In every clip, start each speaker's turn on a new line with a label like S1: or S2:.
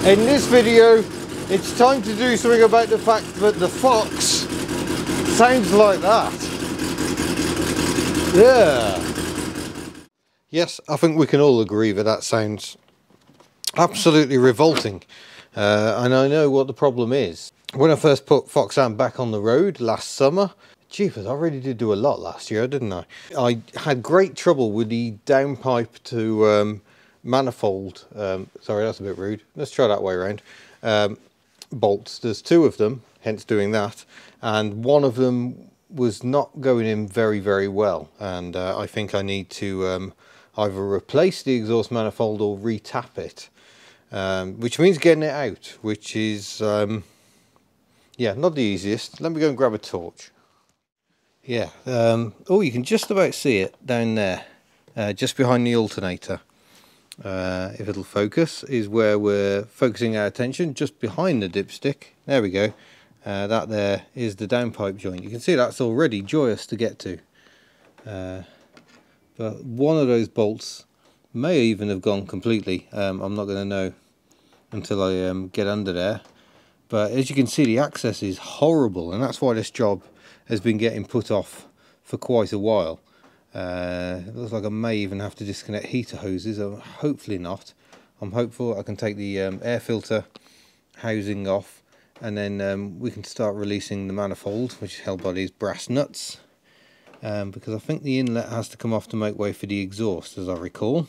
S1: In this video, it's time to do something about the fact that the Fox sounds like that. Yeah. Yes, I think we can all agree that that sounds absolutely revolting. And I know what the problem is. When I first put Fox Amp back on the road last summer, jeepers, I really did do a lot last year, didn't I? I had great trouble with the downpipe to manifold, sorry, that's a bit rude, let's try that way around, bolts. There's two of them, hence doing that, and one of them was not going in very well, and I think I need to either replace the exhaust manifold or re-tap it, which means getting it out, which is yeah, not the easiest. Let me go and grab a torch. Yeah, oh, you can just about see it down there, just behind the alternator. If it'll focus, is where we're focusing our attention, just behind the dipstick. There we go. That there is the downpipe joint. You can see that's already joyous to get to. But one of those bolts may even have gone completely. I'm not going to know until I get under there. But as you can see, the access is horrible, and that's why this job has been getting put off for quite a while. It looks like I may even have to disconnect heater hoses. Hopefully not. I'm hopeful I can take the air filter housing off, and then we can start releasing the manifold, which is held by these brass nuts, because I think the inlet has to come off to make way for the exhaust, as I recall.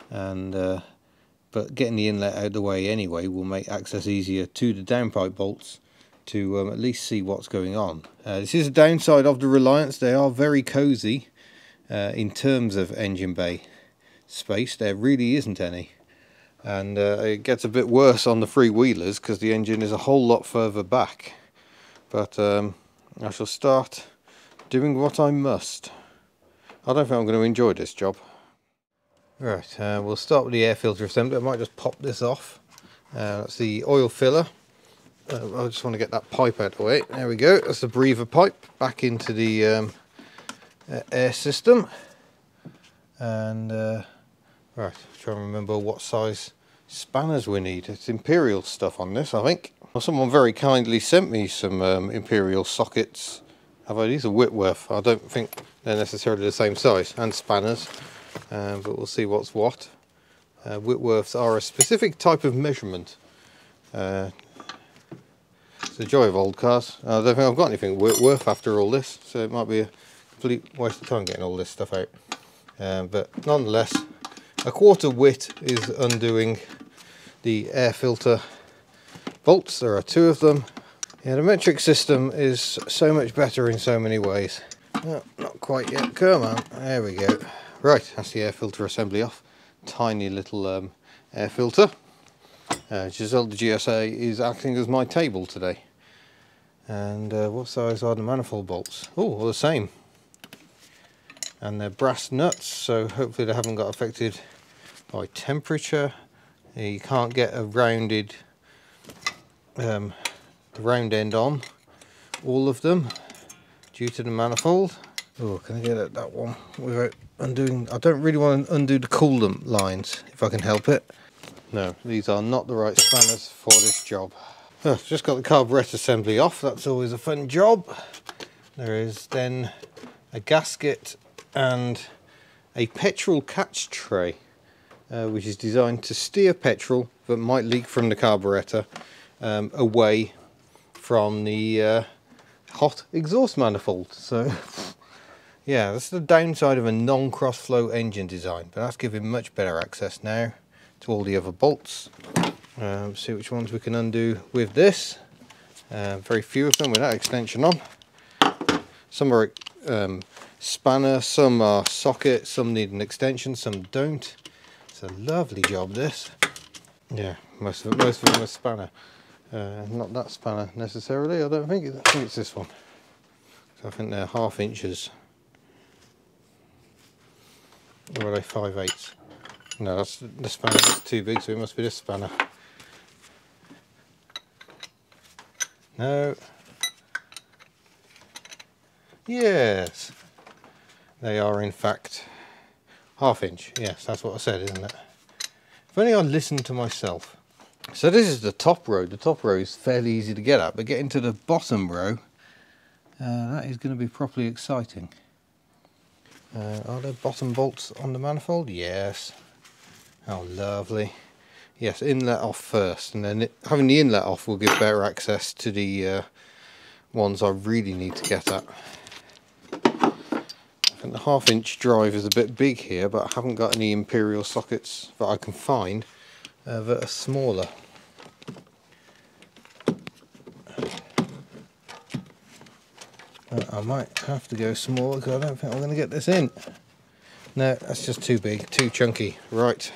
S1: And but getting the inlet out of the way anyway will make access easier to the downpipe bolts to at least see what's going on. This is a downside of the Reliants. They are very cozy in terms of engine bay space. There really isn't any, and it gets a bit worse on the freewheelers because the engine is a whole lot further back. But I shall start doing what I must. I don't think I'm going to enjoy this job. Right, we'll start with the air filter assembly. I might just pop this off. That's the oil filler. I just want to get that pipe out of the way. There we go. That's the breather pipe back into the air system. And right, trying to remember what size spanners we need. It's Imperial stuff on this, I think. Well, someone very kindly sent me some Imperial sockets. These are Whitworth. I don't think they're necessarily the same size, and spanners. But we'll see what's what. Whitworths are a specific type of measurement. It's the joy of old cars. I don't think I've got anything Whitworth after all this, so it might be a complete waste of time getting all this stuff out. But nonetheless, a quarter Whit is undoing the air filter bolts. There are two of them. Yeah, the metric system is so much better in so many ways. Oh, not quite yet. Come on. There we go. Right, that's the air filter assembly off. Tiny little air filter. Giselle the GSA is acting as my table today. And what size are the manifold bolts? Oh, all the same. And they're brass nuts, so hopefully they haven't got affected by temperature. You can't get a rounded round end on all of them due to the manifold. Oh, can I get at that one without undoing? I don't really want to undo the coolant lines if I can help it. No, these are not the right spanners for this job. Oh, just got the carburettor assembly off. That's always a fun job. There is then a gasket and a petrol catch tray, which is designed to steer petrol that might leak from the carburettor away from the hot exhaust manifold. So yeah, that's the downside of a non-cross flow engine design, but that's giving much better access now to all the other bolts. See which ones we can undo with this. Very few of them with that extension on. Some are spanner, some are socket, some need an extension, some don't. It's a lovely job, this. Yeah, most of them are spanner. Not that spanner necessarily, I don't think. I think it's this one. So I think they're 1/2 inches. Or are they 5/8? No, that's the spanner that's too big, so it must be this spanner. No. Yes. They are in fact 1/2 inch. Yes, that's what I said, isn't it? If only I listened to myself. So this is the top row. The top row is fairly easy to get at, but getting to the bottom row, that is going to be properly exciting. Are there bottom bolts on the manifold? Yes. Oh, lovely. Yes, inlet off first, and then having the inlet off will give better access to the ones I really need to get at. I think the 1/2 inch drive is a bit big here, but I haven't got any imperial sockets that I can find that are smaller. I might have to go smaller because I don't think I'm going to get this in. No, that's just too big, too chunky. Right.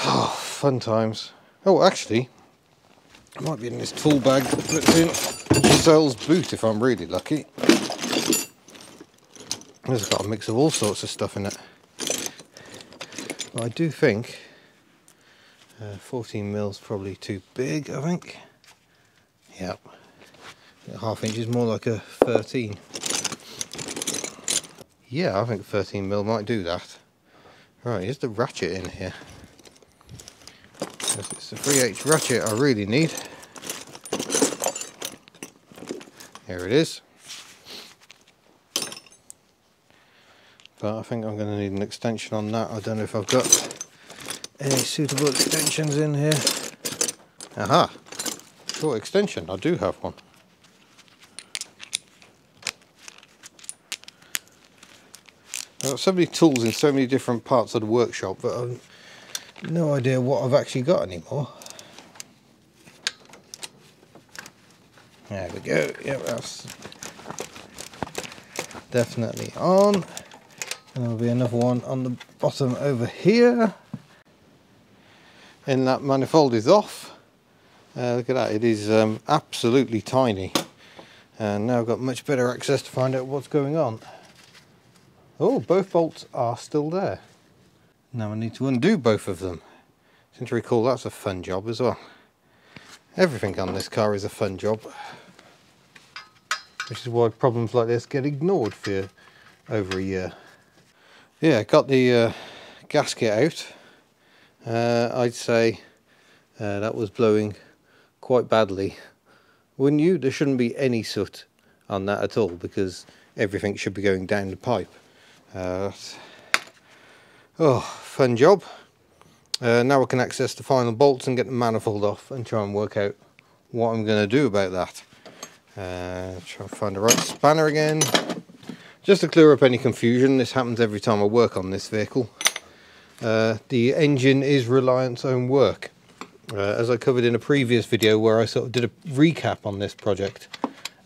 S1: Oh, fun times. Oh, actually, it might be in this tool bag that's in Giselle's boot if I'm really lucky. It's got a mix of all sorts of stuff in it. But I do think 14mm is probably too big, I think. Yep. 1/2 inch is more like a 13. Yeah, I think 13mm might do that. Right, here's the ratchet in here. It's the 3H ratchet I really need. Here it is. But I think I'm going to need an extension on that. I don't know if I've got any suitable extensions in here. Aha! Short extension, I do have one. I've got so many tools in so many different parts of the workshop, but I've no idea what I've actually got anymore. There we go. Yep, that's definitely on. And there'll be another one on the bottom over here. And that manifold is off. Look at that, it is absolutely tiny. And now I've got much better access to find out what's going on. Oh, both bolts are still there. Now I need to undo both of them. Seem to recall that's a fun job as well. Everything on this car is a fun job. Which is why problems like this get ignored for over a year. Yeah, got the gasket out. I'd say that was blowing quite badly. Wouldn't you? There shouldn't be any soot on that at all because everything should be going down the pipe. Oh, fun job. Now I can access the final bolts and get the manifold off and try and work out what I'm going to do about that. Try and find the right spanner again. Just to clear up any confusion, this happens every time I work on this vehicle. The engine is Reliant's own work. As I covered in a previous video where I sort of did a recap on this project,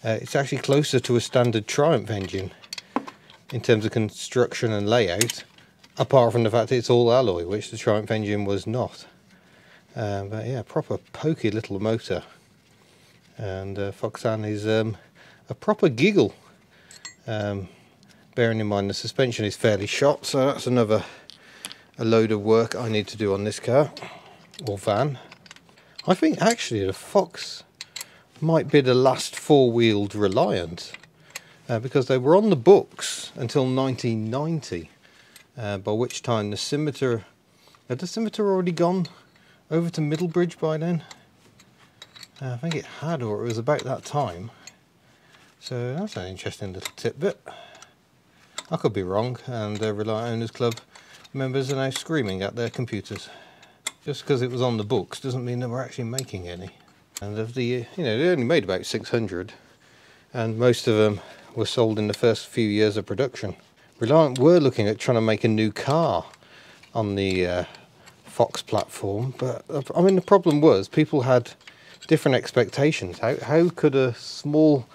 S1: it's actually closer to a standard Triumph engine in terms of construction and layout, apart from the fact it's all alloy, which the Triumph engine was not. But yeah, proper pokey little motor. And Foxanne is a proper giggle. Bearing in mind the suspension is fairly shot, so that's a load of work I need to do on this car, or van. I think actually the Fox might be the last four-wheeled Reliant, because they were on the books until 1990, by which time the Scimitar, had the Scimitar already gone over to Middlebridge by then? I think it had, or it was about that time. So that's an interesting little tidbit. I could be wrong, and the Reliant Owners Club members are now screaming at their computers. Just because it was on the books doesn't mean that we're actually making any. And of the, they only made about 600, and most of them were sold in the first few years of production. Reliant were looking at trying to make a new car on the Fox platform, but I mean the problem was people had different expectations. How could a small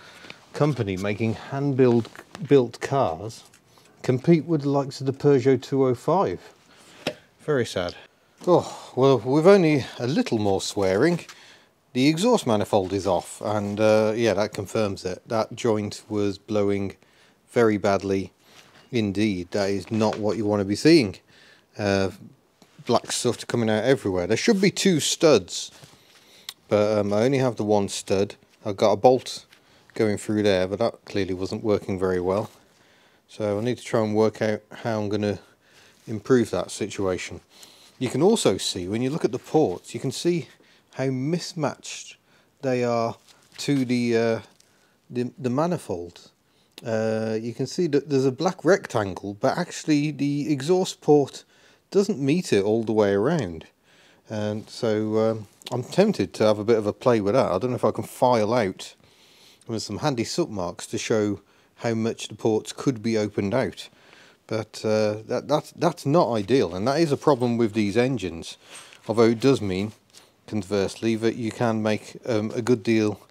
S1: company making hand-built cars compete with the likes of the Peugeot 205? Very sad. Oh, well, with only a little more swearing, the exhaust manifold is off, and yeah, that confirms it. That joint was blowing very badly indeed. That is not what you want to be seeing. Black soot coming out everywhere. There should be two studs, but I only have the one stud. I've got a bolt going through there, but that clearly wasn't working very well. So I need to try and work out how I'm going to improve that situation. You can also see, when you look at the ports, you can see how mismatched they are to the manifold. You can see that there's a black rectangle, but actually the exhaust port doesn't meet it all the way around. And so I'm tempted to have a bit of a play with that. I don't know if I can file out with some handy sub marks to show how much the ports could be opened out. But that's not ideal, and that is a problem with these engines. Although it does mean, conversely, that you can make a good deal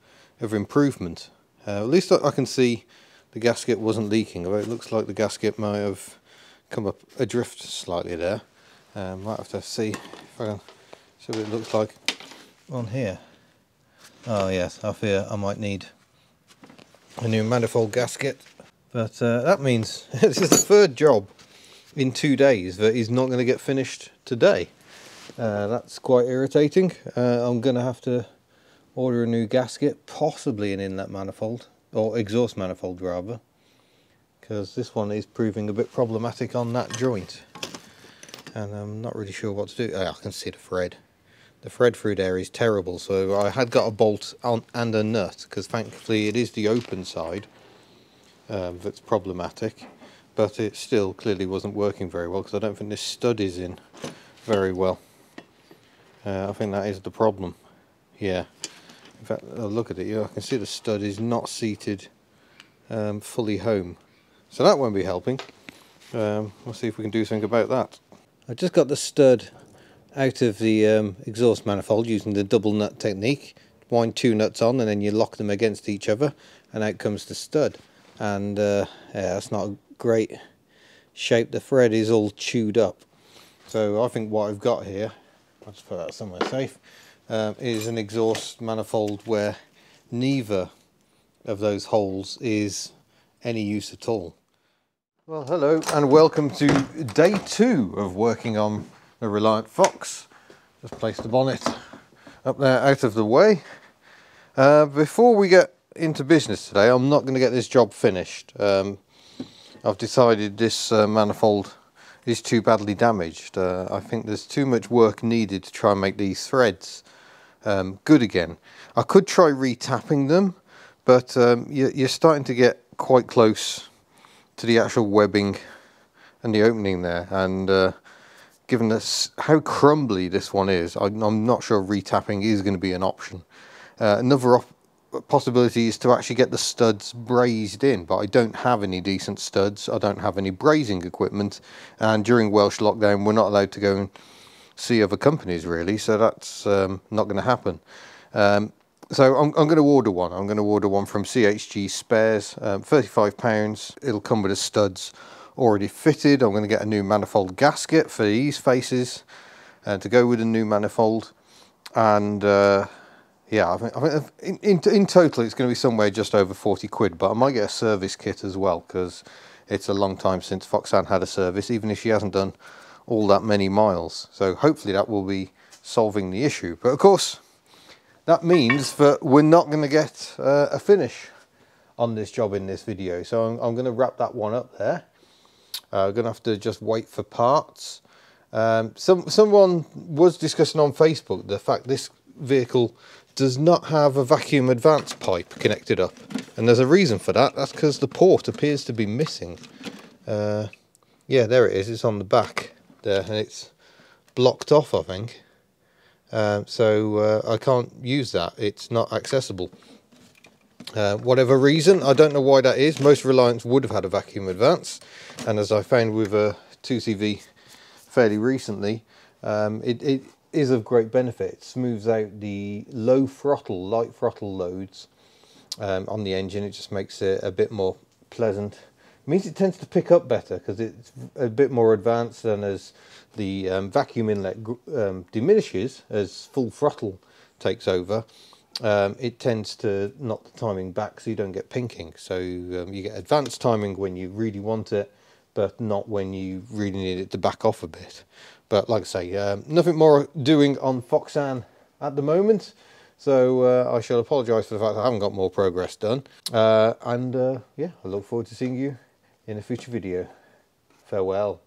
S1: of improvement. At least I can see the gasket wasn't leaking, although it looks like the gasket might have come up adrift slightly there. Might have to see if I can see what it looks like on here. Oh yes, I fear I might need a new manifold gasket. But that means this is the third job in 2 days that is not going to get finished today. That's quite irritating. I'm going to have to order a new gasket, possibly an inlet manifold, or exhaust manifold rather, because this one is proving a bit problematic on that joint. And I'm not really sure what to do. I can see the thread. The thread through there is terrible, so I had got a bolt on and a nut, because thankfully it is the open side that's problematic, but it still clearly wasn't working very well, because I don't think this stud is in very well. I think that is the problem. Yeah, in fact, look at it, I can see the stud is not seated fully home, so that won't be helping. We'll see if we can do something about that. I just got the stud out of the exhaust manifold using the double nut technique. Wind 2 nuts on and then you lock them against each other, and out comes the stud. And yeah, that's not a great shape. The thread is all chewed up. So I think what I've got here, I'll just put that somewhere safe, is an exhaust manifold where neither of those holes is any use at all. Well, hello and welcome to day 2 of working on the Reliant Fox. Just place the bonnet up there out of the way. Before we get into business today, I'm not going to get this job finished. I've decided this manifold is too badly damaged. I think there's too much work needed to try and make these threads good again. I could try re-tapping them, but you're starting to get quite close to the actual webbing and the opening there, and given this, how crumbly this one is, I'm not sure re-tapping is going to be an option. Another possibility is to actually get the studs brazed in, but I don't have any decent studs, I don't have any brazing equipment, and during Welsh lockdown we're not allowed to go and see other companies really, so that's not going to happen. So I'm going to order one. I'm going to order one from CHG Spares, £35. It'll come with the studs already fitted. I'm going to get a new manifold gasket for these faces to go with a new manifold, and yeah, I think in total it's going to be somewhere just over 40 quid, but I might get a service kit as well, because it's a long time since Foxanne had a service, even if she hasn't done all that many miles. So hopefully that will be solving the issue. But of course, that means that we're not going to get a finish on this job in this video. So I'm going to wrap that one up there. I'm going to have to just wait for parts. Someone was discussing on Facebook the fact this vehicle does not have a vacuum advance pipe connected up, and there's a reason for that. That's because the port appears to be missing. Yeah, there it is. It's on the back there, and it's blocked off, I think. So I can't use that. It's not accessible. Whatever reason, I don't know why that is. Most Reliants would have had a vacuum advance, and as I found with a 2CV fairly recently, it is of great benefit. It smooths out the low throttle, light throttle loads on the engine. It just makes it a bit more pleasant. It means it tends to pick up better because it's a bit more advanced, and as the vacuum inlet diminishes as full throttle takes over, it tends to knock the timing back so you don't get pinking. So you get advanced timing when you really want it, but not when you really need it to back off a bit. But like I say, nothing more doing on Foxanne at the moment, so I shall apologise for the fact I haven't got more progress done. Yeah, I look forward to seeing you in a future video. Farewell.